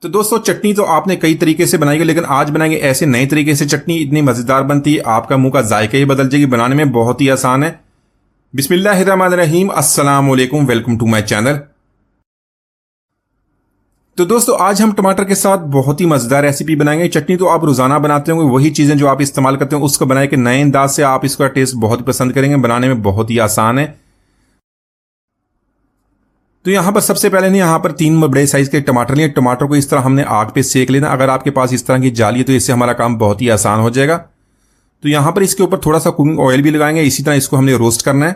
तो दोस्तों चटनी तो आपने कई तरीके से बनाई है, लेकिन आज बनाएंगे ऐसे नए तरीके से चटनी। इतनी मजेदार बनती है आपका मुंह का जायका ही बदल जाएगी। बनाने में बहुत ही आसान है। बिस्मिल्लाहिर्रहमानिर्रहीम, अस्सलाम वालेकुम, वेलकम टू माय चैनल। तो दोस्तों आज हम टमाटर के साथ बहुत ही मजेदार रेसिपी बनाएंगे। चटनी तो आप रोजाना बनाते होंगे, वही चीजें जो आप इस्तेमाल करते हैं उसको बनाए के नए अंदाज से आप इसका टेस्ट बहुत पसंद करेंगे। बनाने में बहुत ही आसान है। तो यहां पर सबसे पहले ने यहां पर 3 बड़े साइज के टमाटर लिए। टमाटर को इस तरह हमने आग पे सेक लेना। अगर आपके पास इस तरह की जाली है तो इससे हमारा काम बहुत ही आसान हो जाएगा। तो यहां पर इसके ऊपर थोड़ा सा कुकिंग ऑयल भी लगाएंगे। इसी तरह इसको हमने रोस्ट करना है।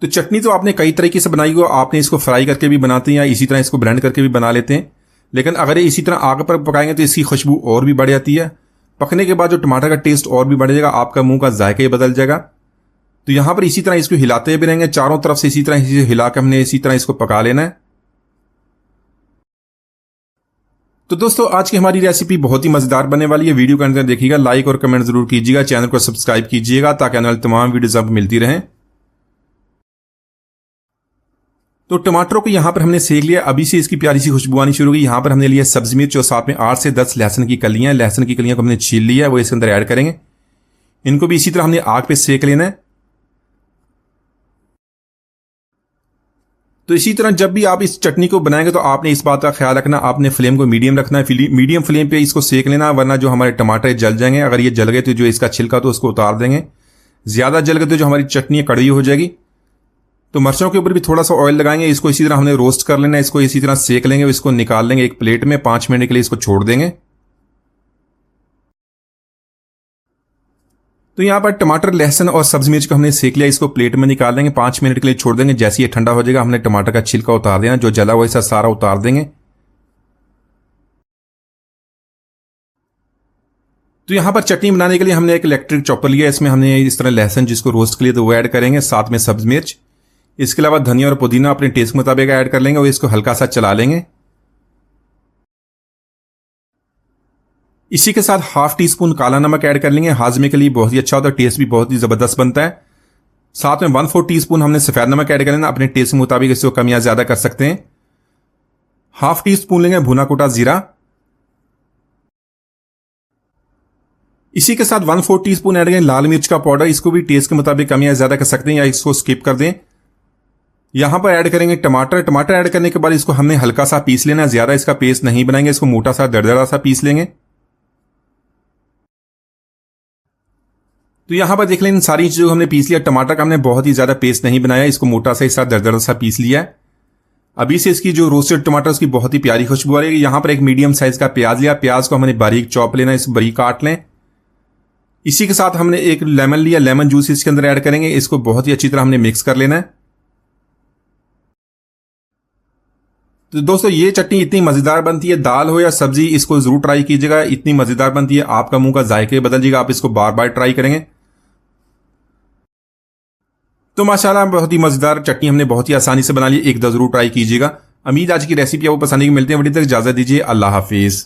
तो चटनी तो आपने कई तरीके से बनाई हो। आपने इसको फ्राई करके भी बनाते हैं या इसी तरह इसको ब्लेंड करके भी बना लेते हैं, लेकिन अगर इसी तरह आग पर पकाएंगे तो इसकी खुशबू और भी बढ़ जाती है। पकने के बाद जो टमाटर का टेस्ट और भी बढ़ जाएगा, आपका मुंह का जायका ही बदल जाएगा। तो यहां पर इसी तरह इसको हिलाते भी रहेंगे, चारों तरफ से इसी तरह हिला के हमने इसी तरह इसको पका लेना है। तो दोस्तों आज की हमारी रेसिपी बहुत ही मजेदार बनने वाली है। वीडियो के अंदर देखिएगा, लाइक और कमेंट जरूर कीजिएगा, चैनल को सब्सक्राइब कीजिएगा ताकि आने वाली तमाम वीडियोज आपको मिलती रहें। तो टमाटरों को यहां पर हमने सेक लिया। अभी से इसकी प्यारी सी खुशबू आनी शुरू होगी। यहां पर हमने लिया सब्जी मिर्च और साथ में 8 से 10 लहसुन की कलियां। लहसुन की कलियां को हमने छील लिया, वो इसके अंदर ऐड करेंगे। इनको भी इसी तरह हमने आग पे सेक लेना है। तो इसी तरह जब भी आप इस चटनी को बनाएंगे तो आपने इस बात का ख्याल रखना, आपने फ्लेम को मीडियम रखना है। मीडियम फ्लेम पे इसको सेक लेना, वरना जो हमारे टमाटर जल जाएंगे। अगर ये जल गए तो जो इसका छिलका तो उसको उतार देंगे। ज्यादा जल गए तो जो हमारी चटनी कड़वी हो जाएगी। तो मिर्चों के ऊपर भी थोड़ा सा ऑयल लगाएंगे। इसको इसी तरह हमने रोस्ट कर लेना है। इसको इसी तरह सेक लेंगे, इसको निकाल लेंगे एक प्लेट में। 5 मिनट के लिए इसको छोड़ देंगे। तो यहां पर टमाटर, लहसुन और सब्जी मिर्च को हमने सेक लिया। इसको प्लेट में निकाल देंगे, 5 मिनट के लिए छोड़ देंगे। जैसे ये ठंडा हो जाएगा हमने टमाटर का छिलका उतार देना, जो जला हुआ सारा उतार देंगे। तो यहां पर चटनी बनाने के लिए हमने एक इलेक्ट्रिक चॉपर लिया। इसमें हमने इस तरह लहसुन जिसको रोस्ट के लिए तो वो ऐड करेंगे, साथ में सब्जी मिर्च। इसके अलावा धनिया और पुदीना अपने टेस्ट के मुताबिक ऐड कर लेंगे और इसको हल्का सा चला लेंगे। इसी के साथ ½ टीस्पून काला नमक ऐड कर लेंगे। हाजमे के लिए बहुत ही अच्छा होता है, टेस्ट भी बहुत ही जबरदस्त बनता है। साथ में 1/4 टीस्पून हमने सफेद नमक ऐड कर लेना। अपने टेस्ट के मुताबिक इसको कम या ज्यादा कर सकते हैं। ½ टीस्पून लेंगे भुना कुटा जीरा। इसी के साथ 1/4 टीस्पून ऐड करें लाल मिर्च का पाउडर। इसको भी टेस्ट के मुताबिक कम या ज्यादा कर सकते हैं या इसको स्किप कर दें। यहां पर ऐड करेंगे टमाटर। टमाटर ऐड करने के बाद इसको हमने हल्का सा पीस लेना, ज्यादा इसका पेस्ट नहीं बनाएंगे। इसको मोटा सा दरदरा सा पीस लेंगे। तो यहां पर देख लें, इन सारी चीजों को हमने पीस लिया। टमाटर का हमने बहुत ही ज्यादा पेस्ट नहीं बनाया, इसको मोटा सा इस दरदरा सा पीस लिया है। अभी से इसकी जो रोस्टेड टमाटर उसकी बहुत ही प्यारी खुशबू आ रही है। यहां पर एक मीडियम साइज का प्याज लिया। प्याज को हमने बारीक चॉप लेना, इसको बारीक काट लें। इसी के साथ हमने एक लेमन लिया, लेमन जूस इसके अंदर ऐड करेंगे। इसको बहुत ही अच्छी तरह हमने मिक्स कर लेना है। तो दोस्तों ये चटनी इतनी मजेदार बनती है, दाल हो या सब्जी, इसको जरूर ट्राई कीजिएगा। इतनी मजेदार बनती है, आपका मुंह का जायके बदल जाएगा। आप इसको बार बार ट्राई करेंगे। तो माशाल्लाह बहुत ही मजेदार चटनी हमने बहुत ही आसानी से बना ली। एक दो जरूर ट्राई कीजिएगा। उम्मीद आज की रेसिपी आपको पसंद आएगी। मिलते हैं बड़ी तक, इजाजत दीजिए। अल्लाह हाफिज।